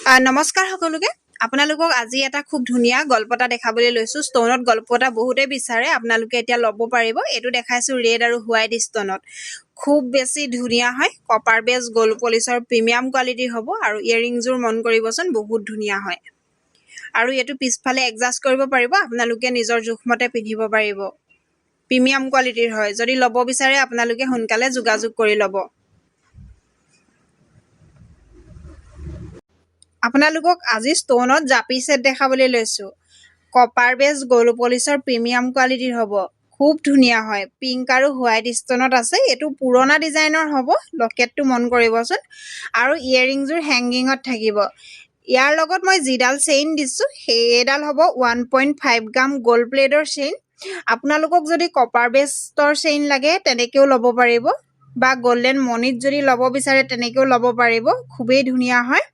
নমস্কাৰ সকলোকে আপোনালোকক আজি এটা খুব ধুনীয়া গল্পটা দেখাবলৈ লৈছো ষ্টনত গল্পটা বহুতে বিচাৰে আপোনালোকে এতিয়া ল'ব পাৰিব এটো দেখাইছো ৰেড আৰু হোৱাইট ষ্টনত খুব বেছি ধুনীয়া হয় কপাৰ বেজ গোল্ড পলিশৰ প্ৰিমিয়াম কোৱালিটিৰ হ'ব আৰু ইয়াৰিংজোৰ মন কৰিবচোন বহুত ধুনীয়া হয় আৰু এটো পিছফালে এডজাস্ট কৰিব পাৰিব আপোনালোকে নিজৰ জোখমতে পিন্ধিব পাৰিব প্ৰিমিয়াম কোৱালিটিৰ হয় যদি ল'ব বিচাৰে আপোনালোকে সোনকালে যোগাযোগ কৰি ল'ব আপোনালোকক আজি ষ্টনত জাপি সেট দেখাবলৈ লৈছো কপাৰ বেজ গোল্ড পলিশৰ প্ৰিমিয়াম কোৱালিটিৰ হ'ব খুব ধুনীয়া হয় পিংক আৰু হোৱাইট ষ্টনত আছে এটো পুৰণা ডিজাইনৰ হ'ব লকেটটো মন কৰিবচোন আৰু ইয়াৰিংজোৰ হেংগিংত থাকিব ইয়াৰ লগত মই জিডাল চেইন দিছো সেইডাল হ'ব 1.5 গ্ৰাম গোল্ড প্লেটৰ চেইন আপোনালোকক যদি কপাৰ বেজৰ চেইন লাগে তেনেকেও ল'ব পাৰিব বা গোল্ডেন মনিত যদি ল'ব বিচাৰে তেনেকেও ল'ব পাৰিব খুবেই ধুনীয়া হয়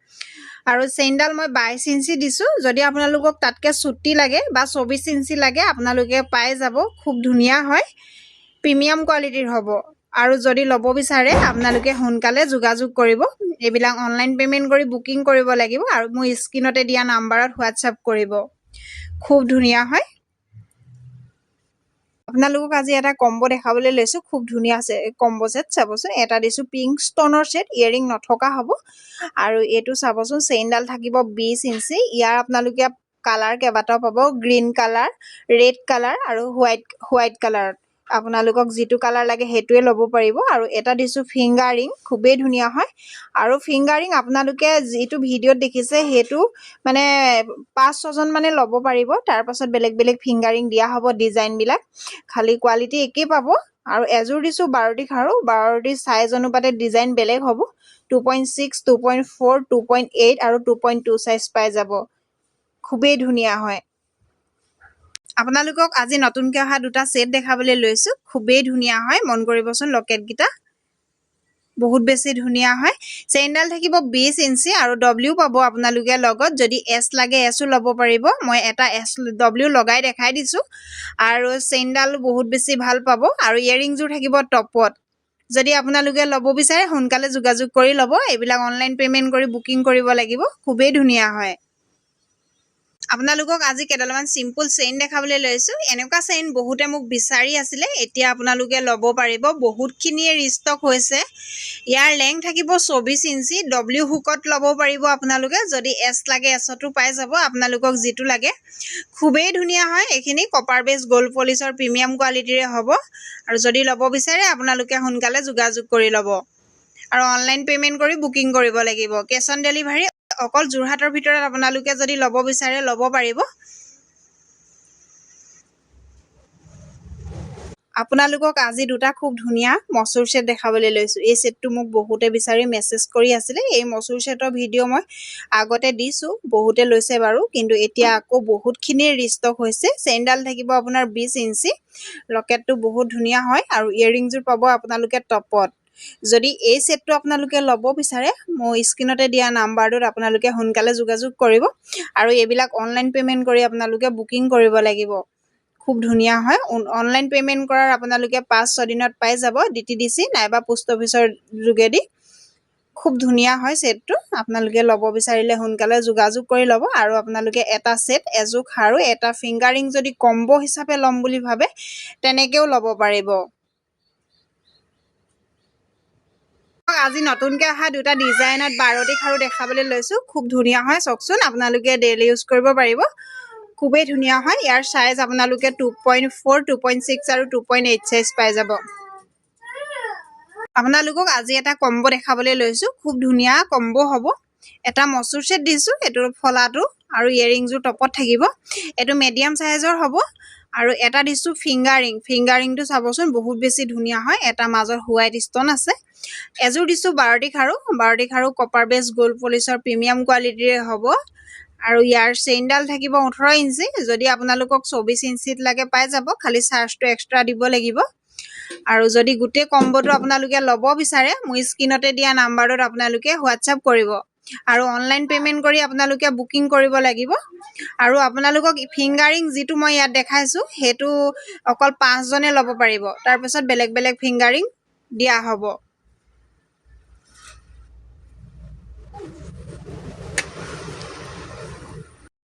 আৰু চেইনডাল মই 22 ইঞ্চি দিছো যদি আপোনালোকক তাতকে ছুটি লাগে বা 24 ইঞ্চি লাগে আপোনালোকে পাই যাব খুব ধুনীয়া হয় প্ৰিমিয়াম কোৱালিটিৰ হ'ব আৰু যদি ল'ব বিচাৰে আপোনালোকে সোনকালে যোগাযোগ কৰিব এবিলাক অনলাইন পেমেন্ট কৰি বুকিং কৰিব লাগিব আৰু মই স্ক্ৰিনতে দিয়া নম্বৰত হোৱাটসএপ কৰিব খুব ধুনীয়া হয় আপোনালোকক আজি এটা কম্বো দেখাবলৈ লৈছো খুব ধুনীয়া আছে কম্বো সেট চাবচোন এটা দিছো পিংক ষ্টনৰ সেট ইয়াৰিং নথকা হ'ব আৰু এটো চাবচোন চেইনডাল থাকিব 20 ইঞ্চি ইয়াৰ আপোনালোকে কালাৰ কেবাটাও পাব গ্ৰীন কালাৰ ৰেড কালাৰ আৰু হোৱাইট কালাৰত আপোনালোকক যেটো কালাৰ লাগে হেতুৱে ল'ব পাৰিব আৰু এটা দিছো ফিংগাৰিং খুবেই ধুনীয়া হয় আৰু ফিংগাৰিং আপোনালোকে যেটো ভিডিঅত দেখিছে হেতু মানে 5-6 জন মানে ল'ব পাৰিব তাৰ পাছত বেলেগ বেলেগ ফিংগাৰিং দিয়া হ'ব ডিজাইন বিলাক খালি কোৱালিটি একেই পাব আৰু এজোৰ দিছো 12টি খাৰু 12টি সাইজ অনুপাতে ডিজাইন বেলেগ হ'ব 2.6 2.4 2.8 আৰু 2.2 সাইজ পাই যাব খুবেই ধুনীয়া হয় আপোনালোকক আজি নতুনকৈ অহা দুটা সেট দেখাবলৈ লৈছো খুবেই ধুনীয়া হয় মন কৰিবচোন লকেট গিটা বহুত বেছি ধুনীয়া হয় চেইনডাল থাকিব 20 ইঞ্চি আৰু ডব্লিউ পাব আপোনালোকে লগত যদি এস লাগে এসও ল'ব পাৰিব মই এটা এস ডব্লিউ লগাই দেখাই দিছো আৰু চেইনডাল বহুত বেছি ভাল পাব আৰু ইয়াৰিংজোৰ থাকিব টপত যদি আপোনালোকে ল'ব বিচাৰে সোনকালে যোগাযোগ কৰি ল'ব এইবিলাক অনলাইন পেমেন্ট কৰি বুকিং কৰিব লাগিব খুবেই ধুনীয়া হয় আপোনালোকক আজি কেডালমান সিম্পল চেইন দেখাবলৈ লৈছো এনেকুৱা চেইন বহুতে মোক বিচাৰি আছিল এতিয়া আপোনালোকে ল'ব পাৰিব বহুতখিনিয়ে ৰিষ্টক হৈছে ইয়াৰ লেং থাকিব 24 ইঞ্চি ডব্লিউ হুকত ল'ব পাৰিব আপোনালোকে যদি এস লাগে এসটো পাই যাব আপোনালোকক যেটো লাগে খুবেই ধুনীয়া হয় এখিনি কপাৰ বেজ গোল্ড পলিশৰ প্ৰিমিয়াম কোৱালিটিৰে হ'ব আৰু যদি ল'ব বিচাৰে আপোনালোকে সোনকালে যোগাযোগ কৰি ল'ব আৰু অনলাইন পেমেন্ট কৰি বুকিং কৰিব লাগিব কেশ অন ডেলিভাৰী অকল জুৰহাটৰ ভিতৰত আপোনালোকে যদি ল'ব বিচাৰে ল'ব পাৰিব আপোনালোকক আজি দুটা খুব ধুনীয়া মসুৰ সেট দেখাবলৈ লৈছো এই সেটটো মোক বহুতে বিচাৰি মেসেজ কৰি আছিল এই মসুৰ সেটৰ ভিডিও মই আগতে দিছো বহুতে লৈছে বাৰু কিন্তু এতিয়া আকৌ বহুতখিনি ৰিষ্টক হৈছে চেইনডাল থাকিব আপোনাৰ 20 ইঞ্চি লকেটটো বহুত ধুনীয়া হয় আৰু ইয়াৰিংজোৰ পাব আপোনালোকে টপত যদি এই সেটটো আপোনালোকে ল'ব বিচাৰে মই স্ক্ৰিনতে দিয়া নম্বৰটোত আপোনালোকে সোনকালে যোগাযোগ কৰিব আৰু এইবিলাক অনলাইন পেমেন্ট কৰি আপোনালোকে বুকিং কৰিব লাগিব খুব ধুনীয়া হয় অনলাইন পেমেন্ট কৰাৰ আপোনালোকে 5-6 দিনত পাই যাব ডিটিডিসি নাইবা পোষ্ট অফিচৰ যোগেদি খুব ধুনীয়া হয় সেটটো আপোনালোকে ল'ব বিচাৰিলে সোনকালে যোগাযোগ কৰি ল'ব আৰু আপোনালোকে এটা সেট এজোক আৰু এটা ফিংগাৰিং যদি কম্বো হিচাপে ল'ম বুলি ভাবে তেনেকেও ল'ব পাৰিব আজি নতুনকৈ অহা দুটা ডিজাইনত 12টি খাৰু দেখাবলৈ লৈছো খুব ধুনীয়া হয় চকচোন আপোনালোকে ডেইলি ইউজ কৰিব পাৰিব খুবেই ধুনীয়া হয় ইয়াৰ সাইজ আপোনালোকে 2.4 2.6 আৰু 2.8 সাইজ পাই যাব আপোনালোকক আজি এটা কম্বো দেখাবলৈ লৈছো খুব ধুনীয়া কম্বো হ'ব এটা মসুৰ সেট দিছো এটোৰ ফলাটো আৰু ইয়াৰিংজোৰ টপত থাকিব এটো মিডিয়াম সাইজৰ হ'ব আৰু এটা দিছো ফিংগাৰিংটো চাবচোন বহুত বেছি ধুনীয়া হয় এটা মাজৰ হোৱাইট ষ্টন আছে এজোৰ দিছো 12টি খাৰু কপাৰ বেজ গোল্ড পলিশৰ প্ৰিমিয়াম কোৱালিটিৰে হ'ব আৰু ইয়াৰ চেইনডাল থাকিব 18 ইঞ্চি যদি আপোনালোকক 24 ইঞ্চিত লাগে পাই যাব খালি চাৰ্জটো এক্সট্ৰা দিব লাগিব আৰু যদি গুটে কম্বোটো আপোনালোকে ল'ব বিচাৰে মই স্ক্ৰিনতে দিয়া নম্বৰটোত আপোনালোকে হোৱাটসএপ কৰিব আৰু অনলাইন পেমেন্ট কৰি আপোনালোকে বুকিং কৰিব লাগিব আৰু আপোনালোকক ফিংগাৰিং যেটো মই ইয়াত দেখাইছো হেতু অকল 5 জনে ল'ব পাৰিব তাৰ পিছত বেলেগ বেলেগ ফিংগাৰিং দিয়া হ'ব